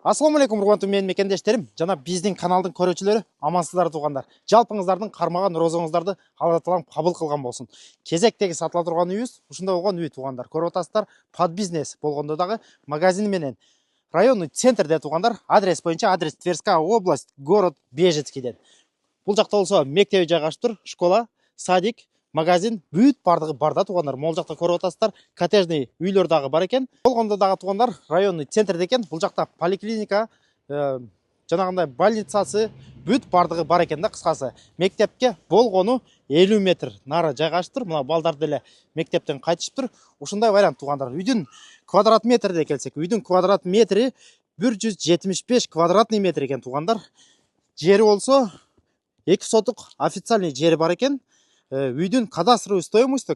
Ассалаумағалейкум урматтуу менин мекендештерим жана биздин каналдын көрүүчүлөрү, амансыздар туугандар. Жалпыңыздардын кармаган розоңуздарды Алла таалам кабыл кылган болсун. Кезектеги сатыла турган үйүбүз ушундай болгон үй туугандар. Көрүп атасыздар, под бизнес болгондо дагы магазин менен районный центрде туугандар. Адрес боюнча адрес Тверская область, город Бежецкийден. Бул жакта болсо мектеби жайгашып тур, школа, садик, магазин бүт бардыгы бар да туугандар. Могул жакта көрүп атасыздар, коттеджный үйлөр дагы бар экен. Болгондо дагы туугандар районный центрде экен. Бул жакта поликлиника, жанагындай больницасы бүт бардыгы бар экен да кыскасы. Мектепке болгону 50 метр нары жайгашып тур. Мына балдар деле мектептен кайтышып тур. Ушундай вариант туугандар. Үйдүн квадрат метрде келсек, үйдүн квадрат метри 175 квадратный метр экен туугандар. Жери болсо 2 сотук официальный жери бар экен. Үйдүн кадастровый стоимость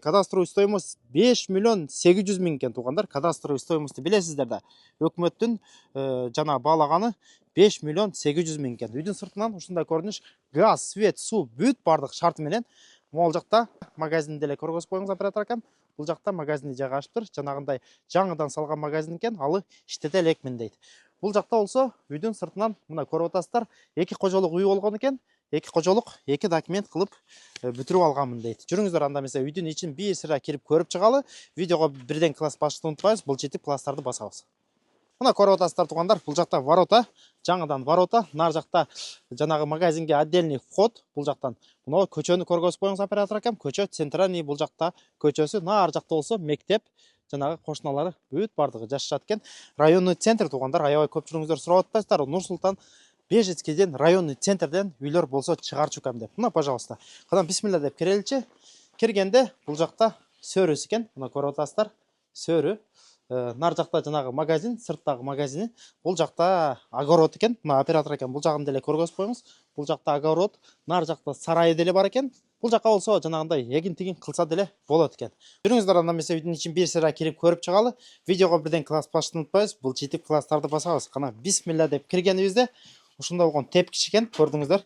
5 миллион 800 миң экен туугандар. Кадастровый стоимость билесиздер да. Өкмөттүн жана баалаганы 5 миллион 800 миң экен. Үйдүн сыртынан ушундай көрүнүш, газ, свет, суу бүт бардык шарты менен. Могул жакта магазин деле көргөзүп коюңуз оператор акам. Бул жакта магазинди жайгашып тур. Жанагындай жаңыдан салган магазин экен, алы иштете элекмин дейт. Бул жакта болсо үйдүн сыртынан мына көрүп атасыздар, 2 кожолук үй болгон экен. 2 кожолук 2 документ кылып бүтүрүп алганмын дейт. Жүрүңүздөр анда эмесе үйдүн ичин бир сыра кирип көрүп чыгалы. Видеого бирден класс басышты унутпайбыз. Бул жетип класстарды басабыз. Мына көрүп атасыздар туугандар, бул жакта ворота, жаңыдан ворота, нар жакта жанагы магазинге отдельный вход. Бул жактан мына көчөнү көргөзүп коюңуз оператор акам. Көчө центральный, бул жакта көчөсү, нар жакта болсо мектеп, жанагы кошуналары бүт бардыгы жашашат экен. Районный центр туугандар, аябай көпчүлүгүңүздөр сурап атпайсыздар. Нур-Султан Бежецкийден районный центрден үйлөр болсо чыгарчу кам деп. Мына, пожалуйста. Кадан бисмилла деп киреличи. Киргенде бул жакта сөрүсү экен. Мына көрүп атасыздар. Сөрү. Нар жакта жанагы магазин, сырттагы магазини. Бул жакта огород экен. Мына оператор экен. Бул жагын деле көргөзүп коюңуз. Бул жакта огород, нар жакта сарайы деле бар экен. Бул жакка болсо жанагындай эгин-тигин кылса деле болот экен. Жүрүңүздөр анда эмесе үйдүн ичин бир сыра кирип көрүп чыгалы. Видеого бирден класс башты унутпайбыз. Бул жетип класстарды басабыз. Кана бисмилла деп киргенибизде ушундай болгон тепкич экен, көрдүңүздөр.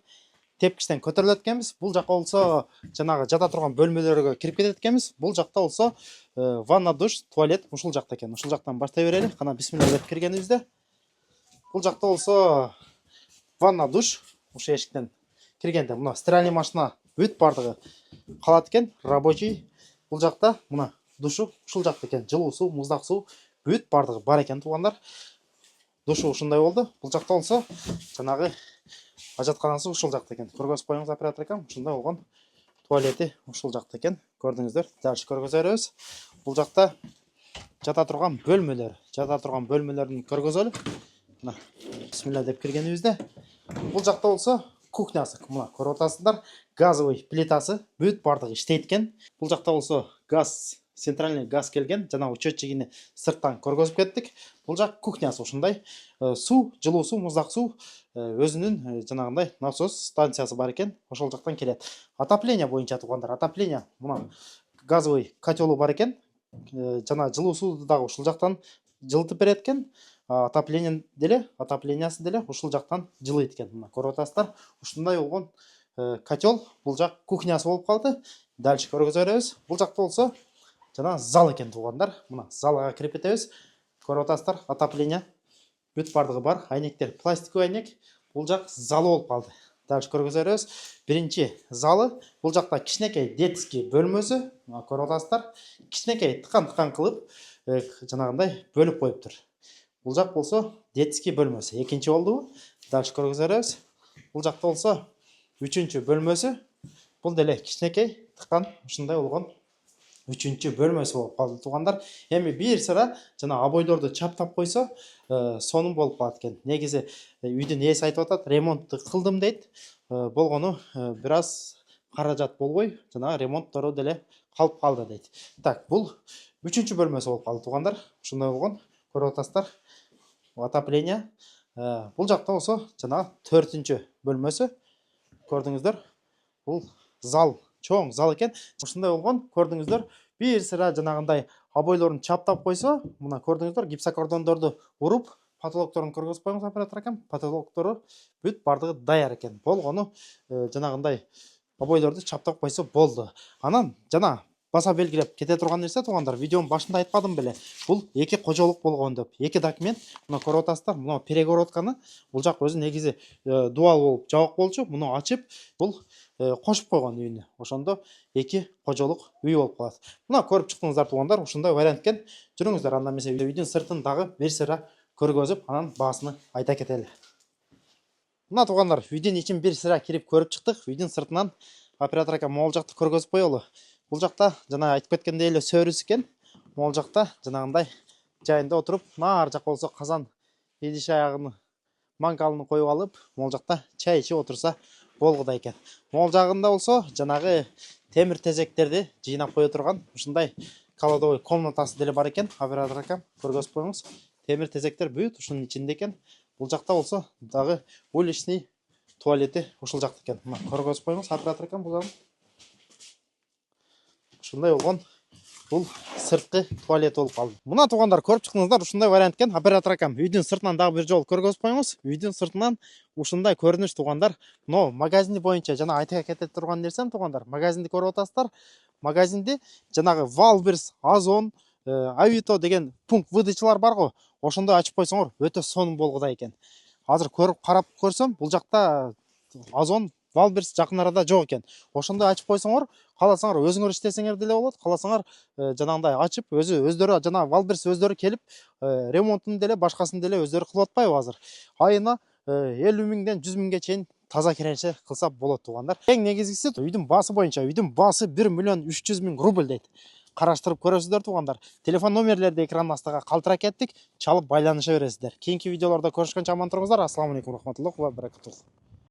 Тепкичтен көтөрүлөт экенбиз. Бул жакка болсо жанагы жата турган бөлмөлөргө кирип кетет экенбиз. Бул жакта болсо ванна, душ, туалет ушул жакта экен. Ушул жактан баштай берели. Кана бисмилла деп киргенибизде бул жакта болсо ванна, душ, ушул эшиктен киргенде мына стиральный машина бүт бардыгы калат экен, рабочий. Бул жакта мына душу ушул жакта экен. Жылуу суу, муздак суу бүт бардыгы бар экен туугандар. Душу ушундай болду. Бул жакта болсо жанагы ажатканасы ушул жакта экен. Көргөзүп коюңуз оператор экен. Ушундай болгон туалети ушул жакта экен. Көрдүңүздөр. Дальше көргөзө беребиз. Бул жакта жата турган бөлмөлөр. Жата турган бөлмөлөрүн көргөзөлү. Мына бисмилла деп киргенибизде бул жакта болсо кухнясы. Мына көрүп атасыздар. Газовый плитасы бүт бардыгы иштейт экен. Бул жакта болсо газ, центральный газ келген. Жана учетчигини сырттан көргөзүп кеттик. Бул жак кухнясы ушундай. Суу, жылуу суу, муздак суу өзүнүн жанагындай насос станциясы бар экен. Ошол жактан келет. Отопление боюнча туугандар, отопление мына газовый котелу бар экен. Жана жылуу сууду дагы ушул жактан жылытып берет экен. Отоплениясы деле ушул жактан жылыйт экен. Мына көрүп атасыздар. Ушундай болгон котел. Бул жак кухнясы болуп калды. Дальше көргөзө беребиз. Бул жакта болсо жана зал экен туугандар. Мына залга кирип кетебиз. Көрүп атасыздар, отопление бүт бардыгы бар. Айнектер пластиковый айнек. Бул жак залы болуп калды. Дальше көргөзө беребиз. Биринчи залы. Бул жакта кичинекей детский бөлмөсү. Мына көрүп атасыздар. Кичинекей тыкан кылып жанагындай бөлүп коюптур. Бул жак болсо детский бөлмөсү. Экинчи болду. Дальше көргөзө беребиз. Бул жакта болсо үчүнчү бөлмөсү. Бул деле кичинекей тыкан ушундай болгон үчүнчү бөлмөсү болуп калды туугандар. Эми бир сыра жана обойлорду чаптап койсо, сонун болуп калат экен. Негизи үйдүн ээси айтып атат, ремонтту кылдым дейт. Болгону бир аз каражат болбой, жана ремонттору деле калып калды дейт. Так, бул үчүнчү бөлмөсү болуп калды туугандар. Ушундай болгон. Көрүп атасыздар. Отопление. Бул жакта болсо жана 4-чү бөлмөсү. Көрдүңүздөр. Бул зал, чоң зал экен. Ушундай болгон. Көрдүңүздөр. Бир сыра жанагындай обойлорун чаптап койсо, мына көрдүңүздөр, гипсокордондорду уруп, потолокторун көргөзүп коюңуз оператор акам. Потолоктору бүт бардыгы даяр экен. Болгону жанагындай обойлорду чаптап койсо болду. Анан жана баса белгілеп кете тұрған нәрсе туғандар, видеоның башында айтпадым беле, бұл екі қожолық болған деп, екі документ. Мына көріп отырсыздар, мына перегородканы бұл жақ өзі негізі дуал болып жабық болчу, мұны ашып бұл қошып қойған үйіне. Ошондо екі қожолық үй болып қалады. Мына көріп шықтыңыздар туғандар, ушундай варианткен жүріңіздер. Анда месе үйдің сыртын дағы бир сыра көргөзүп, анан баасыны айта кетели. Мына туғандар, үйден ичин бир сыра кирип көрүп чыктык. Үйдүн сыртынан оператор ака могул жакты көргөзүп коелу. Бул жакта жана айтып кеткендей эле сөрүс экен. Могул жакта жанагындай жайында отуруп, нар жак болсо казан идиш аягын мангалын коюп алып, могул жакта чай ичип отурса болгудай экен. Могул жагында болсо жанагы темир тезектерди жыйнап кое турган ушундай кладовой комнатасы деле бар экен. Оператор ака көргөзүп коюңуз. Темир тезектер бүт ушунун ичинде экен. Бул жакта болсо дагы уличный туалети ушул жакта экен. Мына көргөзүп коюңуз оператор ака бул жагын. Ушундай болгон бул сырткы туалет болуп калды. Мына туугандар көрүп чыктыңыздар, ушундай вариант экен. Оператор акам үйдүн сыртынан дагы бир жолу көргөзүп коюңуз. Үйдүн сыртынан ушундай көрүнүш туугандар. Но магазини боюнча жана айта кете турган нерсем туугандар. Магазинди көрүп атасыздар. Магазинди жанагы Валберс, Озон, Авито деген пункт выдачалар бар го. Ошондой ачып койсоңор өтө сонун болгудай экен. Азыр көрүп карап көрсөм, бул жакта Озон, Валберс жакын арада жок экен. Ошондой ачып койсоңор, кааласаңар өзүңөр иштесеңер деле болот. Кааласаңар жанагындай ачып өздөрү жана Валберс өздөрү келип ремонтун деле башкасын деле өздөрү кылып атпайбы азыр. Айына 50 миңден 100 миңге чейин таза киреше кылса болот туугандар. Эң негизгиси үйдүн баасы боюнча, үйдүн баасы 1 миллион 300 миң рубль дейт. Караштырып көрөсүздөр туугандар. Телефон номерлерди экрандын астыга калтырып кеттик, чалып байланыша бересиздер. Кийинки видеолордо көрүшкөнчө аман туруңуздар. Ассаламу алейкум рахматуллахи ва баракатух.